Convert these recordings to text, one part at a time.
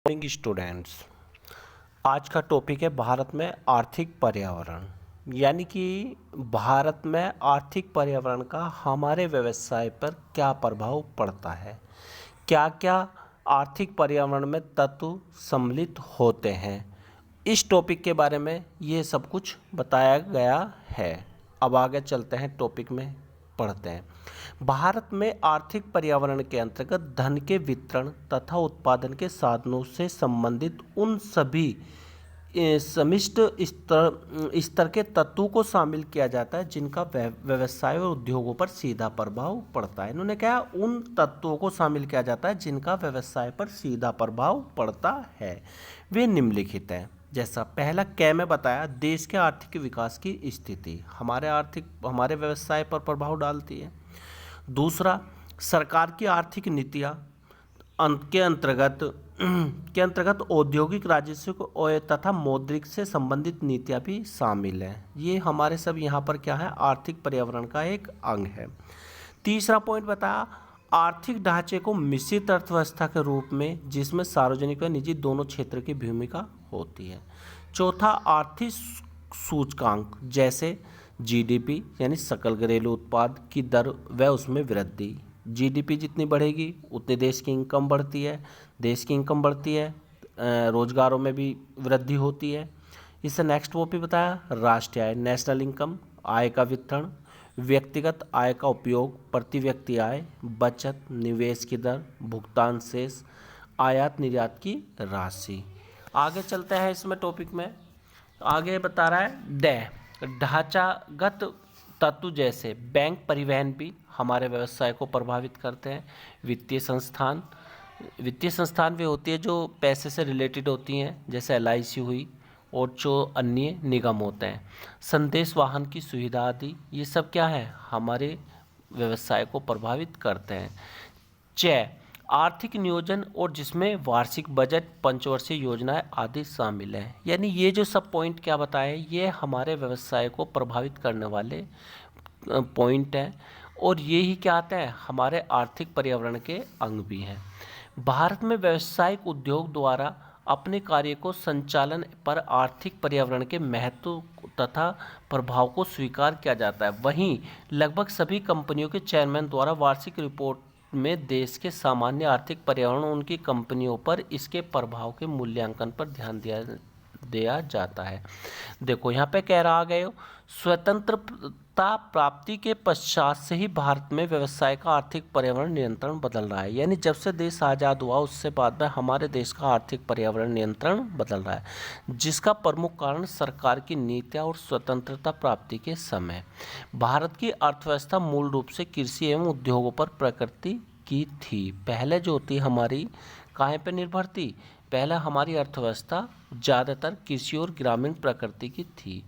Morning students. आज का topic है भारत में आर्थिक पर्यावरण। यानी कि भारत में आर्थिक पर्यावरण का हमारे व्यवसाय पर क्या प्रभाव पड़ता है, क्या क्या आर्थिक पर्यावरण में तत्व सम्मिलित होते हैं। इस टॉपिक के बारे में ये सब कुछ बताया गया है। अब आगे चलते हैं, टॉपिक में पढ़ते हैं। भारत में आर्थिक पर्यावरण के अंतर्गत धन के वितरण तथा उत्पादन के साधनों से संबंधित उन सभी समिष्ट स्तर के तत्वों को शामिल किया जाता है जिनका व्यवसाय और उद्योगों पर सीधा प्रभाव पड़ता है। इन्होंने कहा उन तत्वों को शामिल किया जाता है जिनका व्यवसाय पर सीधा प्रभाव पड़ता है। वे निम्नलिखित हैं। जैसा पहला कै में बताया, देश के आर्थिक विकास की स्थिति हमारे व्यवसाय पर प्रभाव डालती है। दूसरा, सरकार की आर्थिक नीतियाँ के अंतर्गत औद्योगिक राजस्व तथा मौद्रिक से संबंधित नीतियाँ भी शामिल हैं। ये हमारे सब यहाँ पर क्या है, आर्थिक पर्यावरण का एक अंग है। तीसरा पॉइंट बताया, आर्थिक ढांचे को मिश्रित अर्थव्यवस्था के रूप में जिसमें सार्वजनिक व निजी दोनों क्षेत्र की भूमिका होती है। चौथा, आर्थिक सूचकांक जैसे जीडीपी यानी सकल घरेलू उत्पाद की दर व उसमें वृद्धि। जीडीपी जितनी बढ़ेगी उतनी देश की इनकम बढ़ती है, देश की इनकम बढ़ती है, रोजगारों में भी वृद्धि होती है। इससे नेक्स्ट वो भी बताया, राष्ट्रीय आय नेशनल इनकम, आय का वितरण, व्यक्तिगत आय का उपयोग, प्रति व्यक्ति आय, बचत, निवेश की दर, भुगतान शेष, आयात निर्यात की राशि। आगे चलते हैं इसमें टॉपिक में। आगे बता रहा है ढांचागत तत्व जैसे बैंक, परिवहन भी हमारे व्यवसाय को प्रभावित करते हैं। वित्तीय संस्थान वे होती है जो पैसे से रिलेटेड होती हैं, जैसे एलआईसी हुई और जो अन्य निगम होते हैं। संदेश वाहन की सुविधा आदि, ये सब क्या है, हमारे व्यवसाय को प्रभावित करते हैं। आर्थिक नियोजन और जिसमें वार्षिक बजट, पंचवर्षीय योजनाएं आदि शामिल हैं। यानी ये जो सब पॉइंट क्या बताए, ये हमारे व्यवसाय को प्रभावित करने वाले पॉइंट हैं और ये ही क्या आते हैं, हमारे आर्थिक पर्यावरण के अंग भी हैं। भारत में व्यावसायिक उद्योग द्वारा अपने कार्य को संचालन पर आर्थिक पर्यावरण के महत्व तथा प्रभाव को स्वीकार किया जाता है। वहीं लगभग सभी कंपनियों के चेयरमैन द्वारा वार्षिक रिपोर्ट में देश के सामान्य आर्थिक पर्यावरण उनकी कंपनियों पर इसके प्रभाव के मूल्यांकन पर ध्यान दिया जाता है। देखो यहाँ पे कह रहा गए, स्वतंत्रता प्राप्ति के पश्चात से ही भारत में व्यवसाय का आर्थिक पर्यावरण नियंत्रण बदल रहा है। यानी जब से देश आज़ाद हुआ उससे बाद में हमारे देश का आर्थिक पर्यावरण नियंत्रण बदल रहा है, जिसका प्रमुख कारण सरकार की नीतियाँ और स्वतंत्रता प्राप्ति के समय भारत की अर्थव्यवस्था मूल रूप से कृषि एवं उद्योगों पर प्रकृति की थी। पहले जो थी हमारी काहे पर निर्भर थी, पहले हमारी अर्थव्यवस्था ज़्यादातर कृषि और ग्रामीण प्रकृति की थी।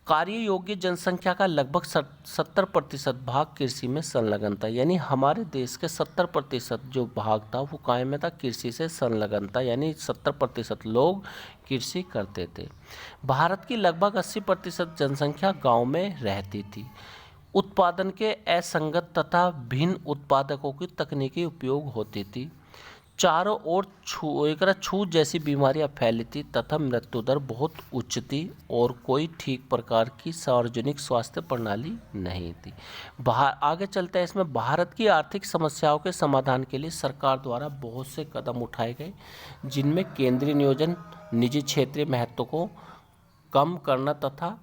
कार्य योग्य जनसंख्या का लगभग 70% भाग कृषि में संलग्न था। यानी हमारे देश के 70% जो भाग था वो काहे में था, कृषि से संलग्न था। यानी 70% लोग कृषि करते थे। भारत की लगभग 80% जनसंख्या गाँव में रहती थी। उत्पादन के असंगत तथा भिन्न उत्पादकों की तकनीकी उपयोग होती थी। चारों ओर छूत जैसी बीमारियां फैली थी तथा मृत्यु दर बहुत उच्च थी और कोई ठीक प्रकार की सार्वजनिक स्वास्थ्य प्रणाली नहीं थी। आगे चलते हैं इसमें। भारत की आर्थिक समस्याओं के समाधान के लिए सरकार द्वारा बहुत से कदम उठाए गए, जिनमें केंद्रीय नियोजन, निजी क्षेत्रीय महत्व को कम करना तथा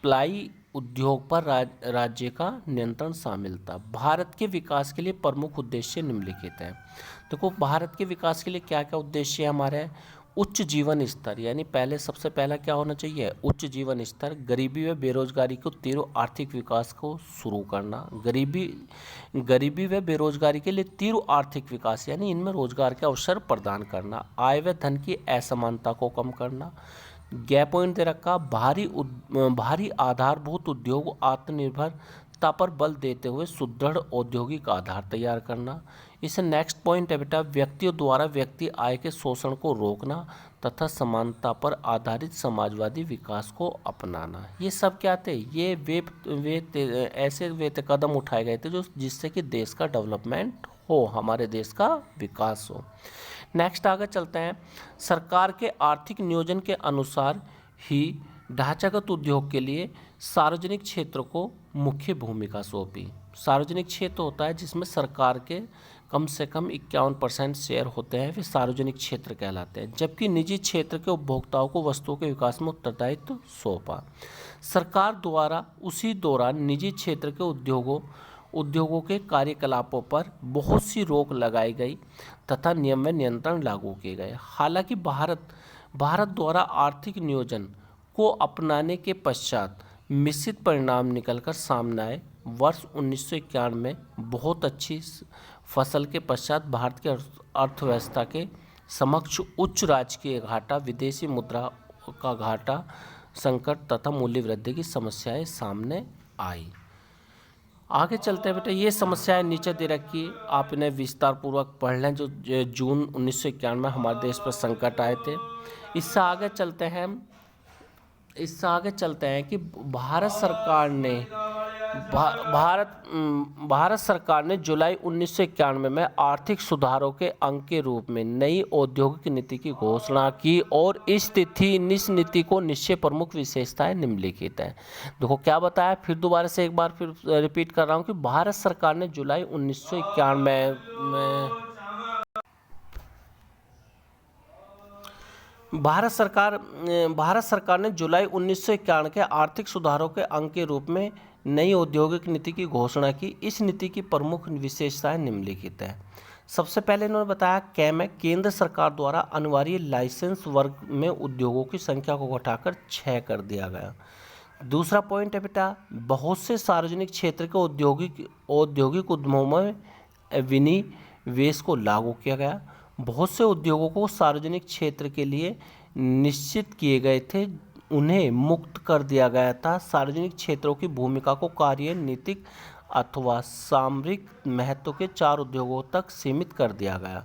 प्लाई उद्योग पर राज्य का नियंत्रण शामिल था। भारत के विकास के लिए प्रमुख उद्देश्य निम्नलिखित हैं। देखो भारत के विकास के लिए क्या क्या उद्देश्य हमारे, उच्च जीवन स्तर, यानी सबसे पहला क्या होना चाहिए, उच्च जीवन स्तर। गरीबी व बेरोजगारी को तीव्र आर्थिक विकास को शुरू करना। गरीबी व बेरोजगारी के लिए तीव्र आर्थिक विकास, यानी इनमें रोजगार के अवसर प्रदान करना। आय व धन की असमानता को कम करना। गैप पॉइंट दे रखा, भारी आधारभूत उद्योग आत्मनिर्भरता पर बल देते हुए सुदृढ़ औद्योगिक आधार तैयार करना। इसे नेक्स्ट पॉइंट है बेटा, व्यक्तियों द्वारा व्यक्ति आय के शोषण को रोकना तथा समानता पर आधारित समाजवादी विकास को अपनाना। ये सब क्या थे, ये ऐसे कदम उठाए गए थे जो जिससे कि देश का डेवलपमेंट हो, हमारे देश का विकास हो। नेक्स्ट आगे चलते हैं। सरकार के आर्थिक नियोजन के अनुसार ही ढांचागत उद्योग के लिए सार्वजनिक क्षेत्र को मुख्य भूमिका सौंपी। सार्वजनिक क्षेत्र होता है जिसमें सरकार के कम से कम 51% शेयर होते हैं, वे सार्वजनिक क्षेत्र कहलाते हैं, जबकि निजी क्षेत्र के उपभोक्ताओं को वस्तुओं के विकास में उत्तरदायित्व सौंपा। सरकार द्वारा उसी दौरान निजी क्षेत्र के उद्योगों के कार्यकलापों पर बहुत सी रोक लगाई गई तथा नियम व नियंत्रण लागू किए गए। हालांकि भारत द्वारा आर्थिक नियोजन को अपनाने के पश्चात मिश्रित परिणाम निकलकर सामने आए। वर्ष 1991 में बहुत अच्छी फसल के पश्चात भारत की अर्थव्यवस्था के समक्ष उच्च राजकीय घाटा, विदेशी मुद्रा का घाटा, संकट तथा मूल्य वृद्धि की समस्याएं सामने आई। आगे चलते हैं बेटा, ये समस्याएं नीचे दे रखी, आप इन्हें विस्तार पूर्वक पढ़ लें, जो जून 1991 में हमारे देश पर संकट आए थे। इससे आगे चलते हैं कि भारत सरकार ने जुलाई 1991 में आर्थिक सुधारों के अंग के रूप में नई औद्योगिक नीति की घोषणा की और इस नीति को निश्चय प्रमुख विशेषताएं निम्नलिखित हैं। देखो क्या बताया, फिर दोबारा से एक बार फिर रिपीट कर रहा हूँ कि भारत सरकार ने जुलाई 1991 में भारत सरकार ने जुलाई 1991 के आर्थिक सुधारों के अंग के रूप में नई औद्योगिक नीति की घोषणा की। इस नीति की प्रमुख विशेषताएं निम्नलिखित है। सबसे पहले इन्होंने बताया केंद्र सरकार द्वारा अनिवार्य लाइसेंस वर्ग में उद्योगों की संख्या को घटाकर 6 कर दिया गया। दूसरा पॉइंट है बेटा, बहुत से सार्वजनिक क्षेत्र के औद्योगिक उद्यमों में विनिवेश को लागू किया गया। बहुत से उद्योगों को सार्वजनिक क्षेत्र के लिए निश्चित किए गए थे, उन्हें मुक्त कर दिया गया था। सार्वजनिक क्षेत्रों की भूमिका को कार्यनीतिक अथवा सामरिक महत्व के 4 उद्योगों तक सीमित कर दिया गया।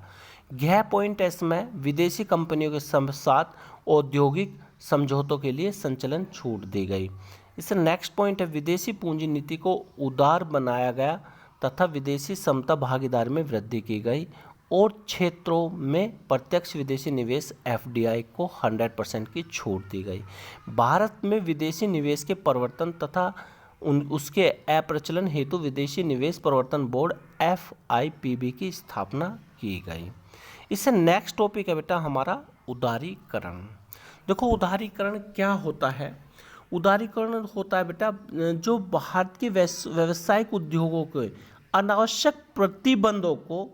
यह पॉइंट इसमें विदेशी कंपनियों के साथ औद्योगिक समझौतों के लिए संचालन छूट दी गई। इससे नेक्स्ट पॉइंट है, विदेशी पूंजी नीति को उदार बनाया गया तथा विदेशी समता भागीदारी में वृद्धि की गई और क्षेत्रों में प्रत्यक्ष विदेशी निवेश FDI को 100% की छूट दी गई। भारत में विदेशी निवेश के प्रवर्तन तथा उसके अप्रचलन हेतु विदेशी निवेश प्रवर्तन बोर्ड FIPB की स्थापना की गई। इससे नेक्स्ट टॉपिक है बेटा हमारा उदारीकरण। देखो उदारीकरण क्या होता है। उदारीकरण होता है बेटा जो भारत के व्यावसायिक उद्योगों के अनावश्यक प्रतिबंधों को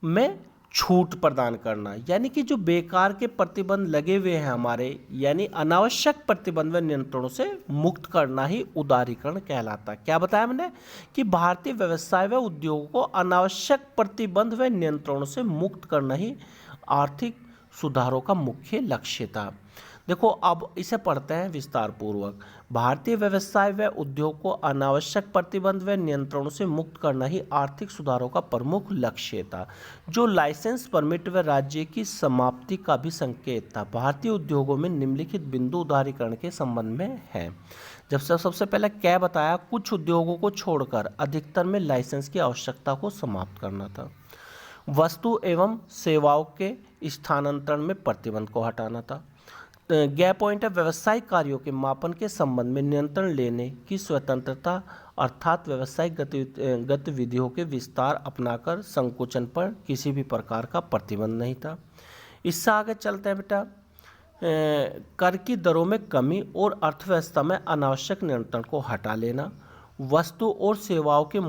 में छूट प्रदान करना, यानी कि जो बेकार के प्रतिबंध लगे हुए हैं हमारे, यानी अनावश्यक प्रतिबंध व नियंत्रणों से मुक्त करना ही उदारीकरण कहलाता है। क्या बताया मैंने कि भारतीय व्यवसाय व उद्योगों को अनावश्यक प्रतिबंध व नियंत्रणों से मुक्त करना ही आर्थिक सुधारों का मुख्य लक्ष्य था। देखो अब इसे पढ़ते हैं विस्तार पूर्वक। भारतीय व्यवसाय व उद्योग को अनावश्यक प्रतिबंध व नियंत्रणों से मुक्त करना ही आर्थिक सुधारों का प्रमुख लक्ष्य था, जो लाइसेंस परमिट व राज्य की समाप्ति का भी संकेत था। भारतीय उद्योगों में निम्नलिखित बिंदु उदारीकरण के संबंध में है। जब सबसे पहले क्या बताया, कुछ उद्योगों को छोड़कर अधिकतर में लाइसेंस की आवश्यकता को समाप्त करना था। वस्तु एवं सेवाओं के स्थानांतरण में प्रतिबंध को हटाना था। यह पॉइंट है, व्यवसायिक कार्यों के मापन के संबंध में नियंत्रण लेने की स्वतंत्रता, अर्थात व्यवसायिक गतिविधियों के विस्तार अपनाकर संकुचन पर किसी भी प्रकार का प्रतिबंध नहीं था। इससे आगे चलते हैं बेटा, कर की दरों में कमी और अर्थव्यवस्था में अनावश्यक नियंत्रण को हटा लेना, वस्तु और सेवाओं के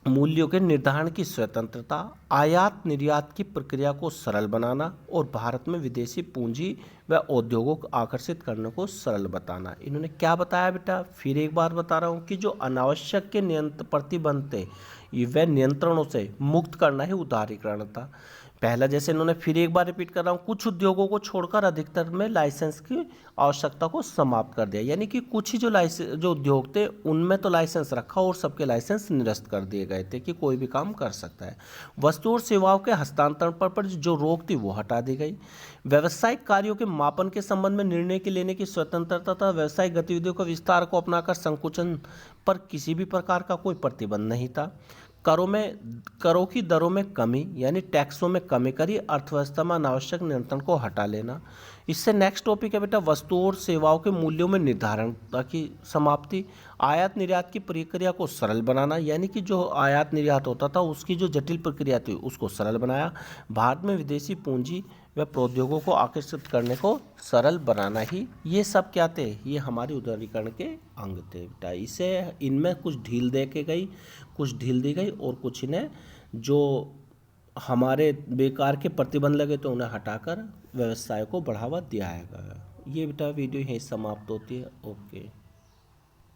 मूल्यों के निर्धारण की स्वतंत्रता, आयात निर्यात की प्रक्रिया को सरल बनाना और भारत में विदेशी पूंजी व उद्योगों को आकर्षित करने को सरल बताना। इन्होंने क्या बताया बेटा, फिर एक बार बता रहा हूँ कि जो अनावश्यक के प्रतिबंध थे व नियंत्रणों से मुक्त करना ही उदारीकरण था। पहला जैसे इन्होंने फिर एक बार रिपीट कर रहा हूँ, कुछ उद्योगों को छोड़कर अधिकतर में लाइसेंस की आवश्यकता को समाप्त कर दिया, यानी कि कुछ ही जो उद्योग थे उनमें तो लाइसेंस रखा और सबके लाइसेंस निरस्त कर दिए गए थे कि कोई भी काम कर सकता है। वस्तु और सेवाओं के हस्तांतरण पर जो रोक थी वो हटा दी गई। व्यावसायिक कार्यों के मापन के संबंध में निर्णय के लेने की स्वतंत्रता तथा व्यावसायिक गतिविधियों का विस्तार को अपनाकर संकुचन पर किसी भी प्रकार का कोई प्रतिबंध नहीं था। करों की दरों में कमी यानी टैक्सों में कमी करी, अर्थव्यवस्था में अनावश्यक नियंत्रण को हटा लेना। इससे नेक्स्ट टॉपिक है बेटा वस्तुओं और सेवाओं के मूल्यों में निर्धारण की समाप्ति। आयात निर्यात की प्रक्रिया को सरल बनाना यानी कि जो आयात निर्यात होता था उसकी जो जटिल प्रक्रिया थी उसको सरल बनाया। भारत में विदेशी पूंजी व प्रौद्योगिकों को आकर्षित करने को सरल बनाना ही ये सब क्या थे, ये हमारे उदारीकरण के अंग थे बेटा। इसे इनमें कुछ ढील दे के गई, कुछ ढील दी गई और कुछ इन्हें जो हमारे बेकार के प्रतिबंध लगे तो उन्हें हटाकर व्यवसाय को बढ़ावा दिया गया। ये बेटा वीडियो यहीं समाप्त होती है। ओके।